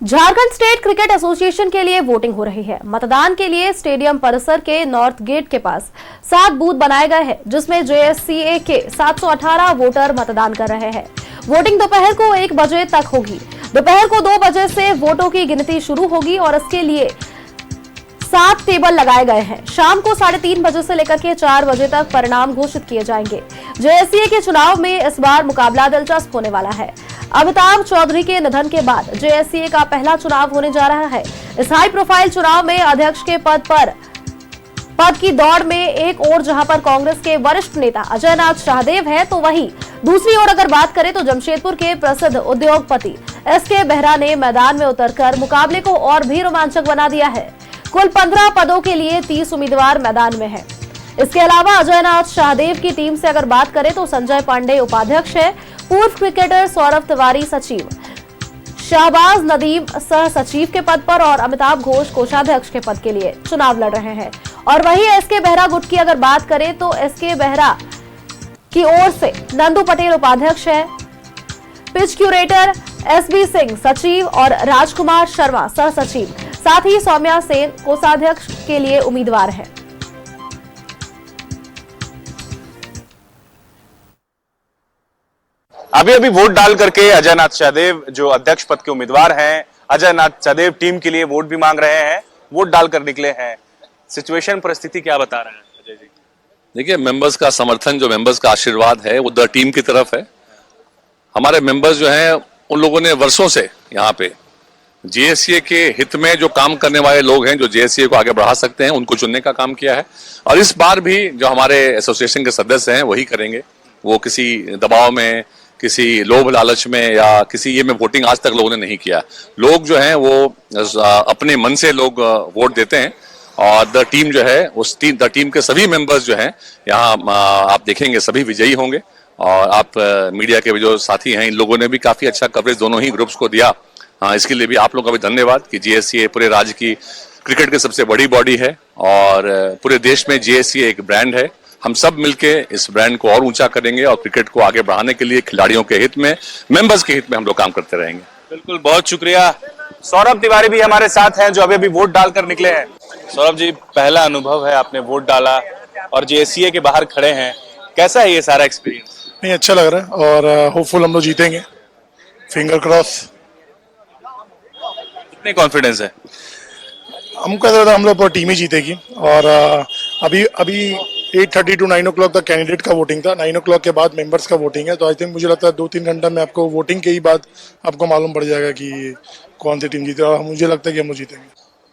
Jharkhand state cricket association के लिए voting हो रही है। मतदान के लिए स्टेडियम परिसर के नॉर्थ गेट के पास 7 बूथ बनाए गए हैं, जिसमें जेएससीए के 718 वोटर मतदान कर रहे हैं। वोटिंग दोपहर को 1 बजे तक होगी। दोपहर को 2 बजे से वोटों की गिनती शुरू होगी और इसके लिए 7 टेबल लगाए गए हैं। शाम को 3:30 बजे से लेकर के 4 बजे तक परिणाम घोषित किए जाएंगे। जेएससीए के चुनाव में इस बार मुकाबला दिलचस्प होने वाला है। अमिताभ चौधरी के निधन के बाद जेएससीए का पहला चुनाव होने जा रहा है। इस हाई प्रोफाइल चुनाव में अध्यक्ष के पद की दौड़ में एक ओर जहां पर कांग्रेस के वरिष्ठ नेता अजय नाथ शाहदेव है, तो वहीं दूसरी ओर अगर बात करें तो जमशेदपुर के प्रसिद्ध उद्योगपति एसके बेहरा ने मैदान में उतरकर मुकाबले को और भी रोमांचक बना दिया है। कुल 15 पदों के लिए 30 उम्मीदवार मैदान में हैं। इसके अलावा अजय नाथ शाहदेव की टीम से अगर बात करें तो संजय पांडे उपाध्यक्ष है, पूर्व क्रिकेटर सौरभ तिवारी सचिव, शाहबाज नदीम सह सचिव के पद पर और अमिताभ घोष कोषाध्यक्ष के पद के लिए चुनाव लड़ रहे हैं। और वहीं एसके बेहरा गुट की अगर बात करें तो एसके बेहरा की ओर से नंदू पटेल उपाध्यक्ष है, पिच क्यूरेटर एसबी सिंह सचिव और राजकुमार शर्मा सह सचिव, साथ ही सौम्या सेन कोषाध्यक्ष के लिए उम्मीदवार है। अभी वोट डाल करके अजय नाथ शाहदेव जो अध्यक्ष पद के उम्मीदवार हैं, अजय नाथ शाहदेव टीम के लिए वोट भी मांग रहे हैं, वोट डालकर निकले हैं। सिचुएशन परिस्थिति क्या बता रहे हैं अजय जी? देखिए, मेंबर्स का समर्थन, जो मेंबर्स का आशीर्वाद है वो द टीम की तरफ है। हमारे मेंबर्स जो हैं उन लोगों ने वर्षों से यहाँ पे जेएससीए के हित में जो काम करने वाले लोग हैं, जो जेएससीए को आगे बढ़ा सकते हैं, उनको चुनने का काम किया है। और इस बार भी जो हमारे एसोसिएशन के सदस्य हैं वही करेंगे। वो किसी दबाव में, किसी लोभ लालच में या किसी ये में वोटिंग आज तक लोगों ने नहीं किया। लोग जो हैं वो अपने मन से लोग वोट देते हैं और द टीम जो है द टीम के सभी मेंबर्स जो हैं यहाँ आप देखेंगे सभी विजयी होंगे। और आप मीडिया के जो साथी हैं, इन लोगों ने भी काफी अच्छा कवरेज दोनों ही ग्रुप्स को दिया। इसके लिए भी आप लोगों का भी धन्यवाद कि जेएससीए पूरे राज्य की क्रिकेट की सबसे बड़ी बॉडी है और पूरे देश में जेएससीए एक ब्रांड है। हम सब मिलके इस ब्रांड को और ऊंचा करेंगे और क्रिकेट को आगे बढ़ाने के लिए खिलाड़ियों के हित में, मेंबर्स के हित में हम लोग काम करते रहेंगे। बिल्कुल, बहुत शुक्रिया। सौरभ तिवारी भी हमारे साथ हैं जो अभी वोट डालकर निकले हैं। सौरभ जी, पहला अनुभव है, आपने वोट डाला और जेएससीए के बाहर खड़े हैं, कैसा है ये सारा एक्सपीरियंस? नहीं, अच्छा लग रहा है और होपफुल हम लोग जीतेंगे, फिंगर क्रॉस। कितने कॉन्फिडेंस है? हमको ऐसा लगता है हम लोग टीम ही जीतेगी। और अभी 8:30 to 9 o'clock तक कैंडिडेट का वोटिंग था, 9 o'clock के बाद मेंबर्स का वोटिंग है। तो आई थिंक मुझे लगता है 2-3 घंटा में आपको वोटिंग के ही बाद आपको मालूम पड़ जाएगा कि कौन सी टीम जीते। और मुझे लगता है कि हम जीतेंगे।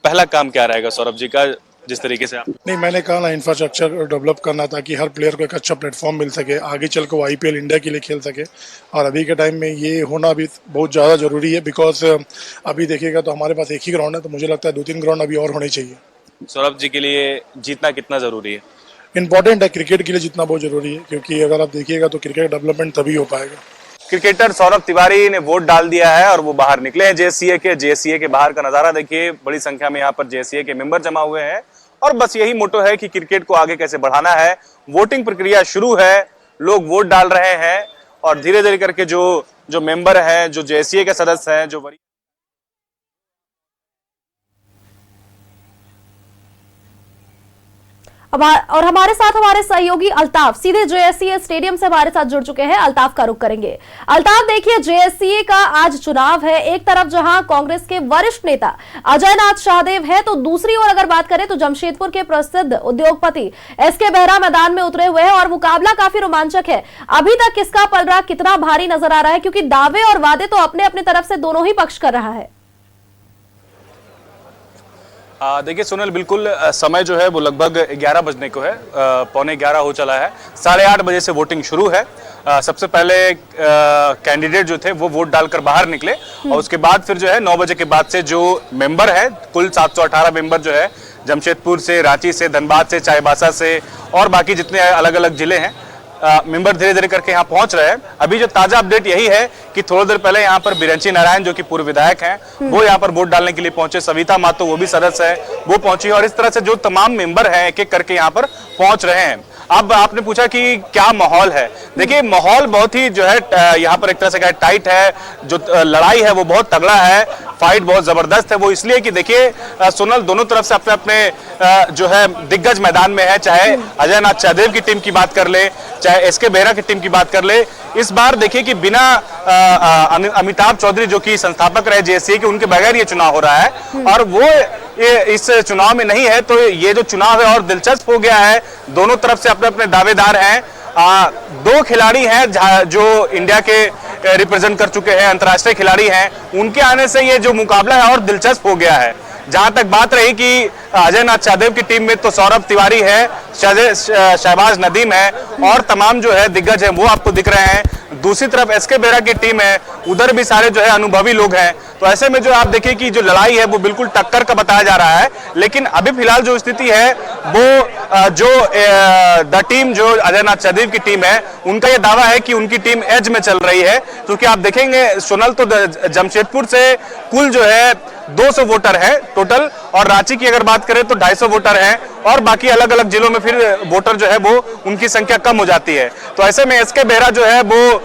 पहला काम क्या रहेगा सौरभ जी का, जिस तरीके से आप? नहीं, मैंने कहा ना, इंफ्रास्ट्रक्चर डेवलप करना ताकि हर प्लेयर को एक अच्छा प्लेटफॉर्म मिल सके, आगे चल के वो आईपीएल इंडिया के लिए खेल सके। और अभी के टाइम में ये होना अभी बहुत ज़्यादा ज़रूरी है, बिकॉज अभी देखिएगा तो हमारे पास एक ही ग्राउंड है, तो मुझे लगता है 2-3 ग्राउंड अभी और होने चाहिए। सौरभ जी के लिए जीतना कितना जरूरी है? इंपॉर्टेंट है, क्रिकेट के लिए जितना बहुत जरूरी है, क्योंकि अगर आप देखिएगा तो क्रिकेट डेवलपमेंट तभी हो पाएगा। क्रिकेटर सौरभ तिवारी ने वोट डाल दिया है और वो बाहर निकले हैं जेएससीए के बाहर का नजारा देखिए। बड़ी संख्या में यहाँ पर जेएससीए के मेंबर जमा हुए हैं और बस यही मोटो है कि क्रिकेट को आगे कैसे बढ़ाना है। वोटिंग प्रक्रिया शुरू है, लोग वोट डाल रहे हैं और धीरे धीरे करके जो मेंबर हैं, जो जेएससीए के सदस्य हैं, जो और हमारे साथ हमारे सहयोगी अल्ताफ सीधे जेएससीए स्टेडियम से हमारे साथ जुड़ चुके हैं। अल्ताफ का रुख करेंगे। अल्ताफ, देखिए, जेएससीए का आज चुनाव है। एक तरफ जहां कांग्रेस के वरिष्ठ नेता अजय नाथ शाहदेव है, तो दूसरी ओर अगर बात करें तो जमशेदपुर के प्रसिद्ध उद्योगपति एसके बेहरा मैदान में उतरे हुए हैं और मुकाबला काफी रोमांचक है। अभी तक किसका पलड़ा कितना भारी नजर आ रहा है, क्योंकि दावे और वादे तो अपने अपने तरफ से दोनों ही पक्ष कर रहा है। देखिए सोनल, बिल्कुल समय जो है वो लगभग 11 बजने को है, 11:15 हो चला है। 8:30 बजे से वोटिंग शुरू है। सबसे पहले कैंडिडेट जो थे वो वोट डालकर बाहर निकले और उसके बाद फिर जो है 9 बजे के बाद से जो मेंबर है, कुल 718 मेंबर जो है जमशेदपुर से, रांची से, धनबाद से, चाईबासा से और बाकी जितने अलग अलग जिले हैं, मेंबर धीरे धीरे करके यहाँ पहुंच रहे हैं। अभी जो ताजा अपडेट यही है कि थोड़ी देर पहले यहाँ पर बिरंची नारायण जो कि पूर्व विधायक हैं वो यहाँ पर वोट डालने के लिए पहुंचे। सविता मातो वो भी सदस्य है, वो पहुंची और इस तरह से जो तमाम मेंबर हैं एक एक करके यहाँ पर पहुंच रहे हैं। अब आपने पूछा कि क्या माहौल है, देखिए माहौल बहुत ही जो है यहाँ पर एक तरह से कहे टाइट है, जो लड़ाई है वो बहुत तगड़ा है, फाइट बहुत जबरदस्त है। वो इसलिए कि देखिए सोनल दोनों तरफ से अपने अपने जो है दिग्गज मैदान में है, चाहे अजय नाथ सहदेव की टीम की बात कर ले, चाहे एसके बेहरा की टीम की बात कर ले। इस बार देखिए कि बिना अमिताभ चौधरी जो कि संस्थापक रहे जेएससीए के, उनके बगैर ये चुनाव हो रहा है और वो इस चुनाव में नहीं है, तो ये जो चुनाव है और दिलचस्प हो गया है। दोनों तरफ से अपने अपने दावेदार हैं। दो खिलाड़ी हैं जो इंडिया के रिप्रेजेंट कर चुके हैं, अंतर्राष्ट्रीय खिलाड़ी हैं, उनके आने से ये जो मुकाबला है और दिलचस्प हो गया है। जहां तक बात रही कि अजय नाथ सहदेव की टीम में तो सौरभ तिवारी है, शहबाज नदीम है और तमाम जो है दिग्गज है वो आपको दिख रहे हैं। दूसरी तरफ एसके बेहरा की टीम है, उधर भी सारे जो है अनुभवी लोग हैं। तो ऐसे में जो आप देखिए कि जो लड़ाई है वो बिल्कुल टक्कर का बताया जा रहा है। लेकिन अभी फिलहाल जो स्थिति है वो जो द टीम जो अजय नाथ सहदेव की टीम है, उनका ये दावा है कि उनकी टीम एज में चल रही है, क्योंकि आप देखेंगे सोनल तो जमशेदपुर से कुल जो है 200 वोटर है टोटल, और रांची की अगर बात करें तो 250 वोटर हैं, और बाकी अलग अलग जिलों में फिर वोटर जो है वो उनकी संख्या कम हो जाती है। तो ऐसे में एसके बेहरा जो है वो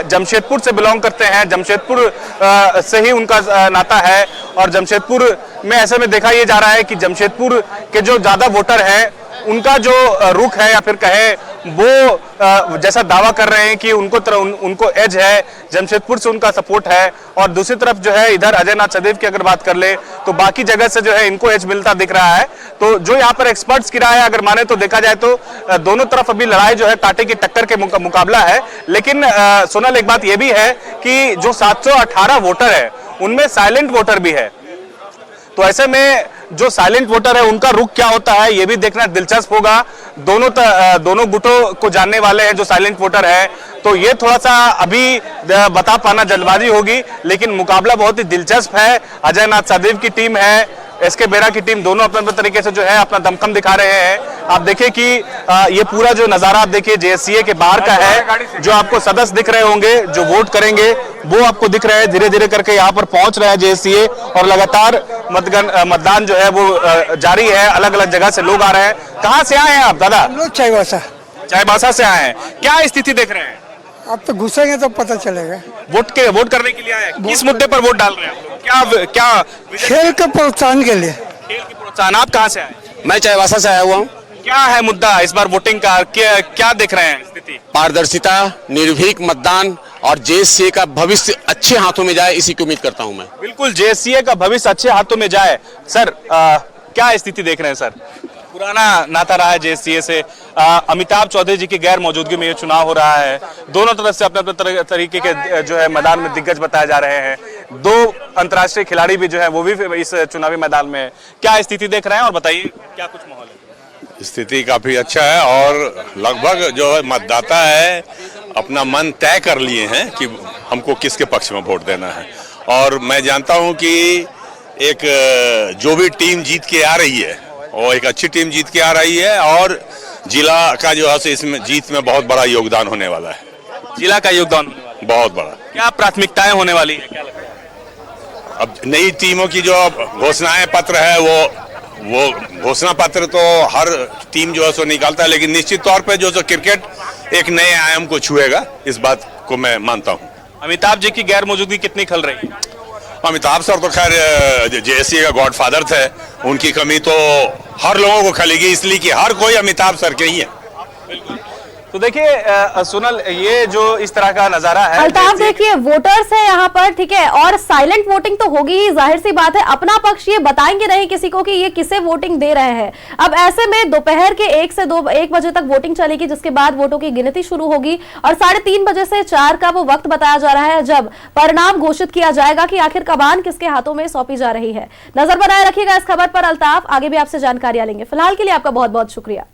जमशेदपुर से बिलोंग करते हैं, जमशेदपुर से ही उनका नाता है, और जमशेदपुर में ऐसे में देखा यह जा रहा है कि जमशेदपुर के जो ज्यादा वोटर हैं उनका जो रुख है या फिर कहे वो जैसा दावा कर रहे हैं कि उनको एज है, जमशेदपुर से उनका सपोर्ट है। और दूसरी तरफ जो है इधर अजय नाथ सहदेव की अगर बात कर ले तो बाकी जगह से जो है इनको एज मिलता दिख रहा है। तो जो यहाँ पर एक्सपर्ट्स की राय है अगर माने तो देखा जाए तो दोनों तरफ अभी लड़ाई जो है कांटे की टक्कर के मुकाबला है। लेकिन सोनल एक बात यह भी है कि जो 718 वोटर है उनमें साइलेंट वोटर भी है, तो ऐसे में जो साइलेंट वोटर है उनका रुख क्या होता है ये भी देखना दिलचस्प होगा। दोनों गुटों को जानने वाले हैं जो साइलेंट वोटर है, तो ये थोड़ा सा अभी बता पाना जल्दबाजी होगी, लेकिन मुकाबला बहुत ही दिलचस्प है। अजय नाथ सहदेव की टीम है, एसके बेहरा की टीम, दोनों अपने अपने तरीके से जो है अपना दमखम दिखा रहे हैं। आप देखिए कि ये पूरा जो नजारा आप देखिए जेएससीए के बाहर का है, जो आपको सदस्य दिख रहे होंगे जो वोट करेंगे वो आपको दिख रहे हैं, धीरे धीरे करके यहाँ पर पहुंच रहे हैं जेएससीए, और लगातार मतदान जो है वो जारी है। अलग अलग जगह से लोग आ रहे हैं। कहाँ से आए हैं आप दादा? हम लोग चाईबासा से आए हैं। क्या स्थिति देख रहे हैं? अब तो घुसेंगे तो पता चलेगा। वोट करने के लिए आए हैं, किस मुद्दे पर वोट डाल रहे हैं? क्या खेल के प्रोत्साहन के लिए। खेल की प्रोत्साहन। आप कहाँ से आए? मैं चाईबासा से आया हुआ हूँ। क्या है मुद्दा इस बार वोटिंग का, क्या देख रहे हैं स्थिति? पारदर्शिता, निर्भीक मतदान और जेएससीए का भविष्य अच्छे हाथों में जाए, इसी की उम्मीद करता हूँ मैं। बिल्कुल, जेएससीए का भविष्य अच्छे हाथों में जाए। सर क्या स्थिति देख रहे हैं? सर पुराना नाता रहा है जेएससीए से, अमिताभ चौधरी जी की गैर मौजूदगी में ये चुनाव हो रहा है। दोनों तरफ से अपने अपने तरीके के जो है मैदान में दिग्गज बताए जा रहे हैं। दो अंतर्राष्ट्रीय खिलाड़ी भी जो है वो भी इस चुनावी मैदान में है। क्या स्थिति देख रहे हैं और बताइए क्या कुछ माहौल है? स्थिति काफी अच्छा है और लगभग जो है मतदाता है अपना मन तय कर लिए हैं कि हमको किसके पक्ष में वोट देना है। और मैं जानता हूं कि एक जो भी टीम जीत के आ रही है वो एक अच्छी टीम जीत के आ रही है, और जिला का जो है इसमें जीत में बहुत बड़ा योगदान होने वाला है। जिला का योगदान होने वाला है बहुत बड़ा। क्या प्राथमिकताएं होने वाली है, क्या लगता है? अब नई टीमों की जो घोषणाएं पत्र है वो घोषणा पत्र तो हर टीम जो है सो निकालता है, लेकिन निश्चित तौर पे जो क्रिकेट एक नए आयाम को छुएगा, इस बात को मैं मानता हूँ। अमिताभ जी की गैर मौजूदगी कितनी खल रही है? अमिताभ सर तो खैर जेएससीए का गॉडफादर थे, उनकी कमी तो हर लोगों को खलेगी, इसलिए कि हर कोई अमिताभ सर के ही है। तो देखिए सोनल, ये जो इस तरह का नजारा है, अल्ताफ देखिए वोटर्स है यहाँ पर, ठीक है, और साइलेंट वोटिंग तो होगी ही, जाहिर सी बात है। अपना पक्ष ये बताएंगे नहीं किसी को कि ये किसे वोटिंग दे रहे हैं। अब ऐसे में दोपहर के 1 बजे तक वोटिंग चलेगी, जिसके बाद वोटों की गिनती शुरू होगी, और 3:30 बजे से 4 का वो वक्त बताया जा रहा है जब परिणाम घोषित किया जाएगा कि आखिर कमान किसके हाथों में सौंपी जा रही है। नजर बनाए रखिएगा इस खबर पर अल्ताफ, आगे भी आपसे जानकारियां लेंगे। फिलहाल के लिए आपका बहुत बहुत शुक्रिया।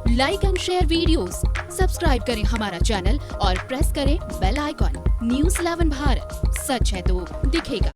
Like and share videos, subscribe करें हमारा चैनल और प्रेस करें बेल आइकॉन। न्यूज़ 11 भारत, सच है तो दिखेगा।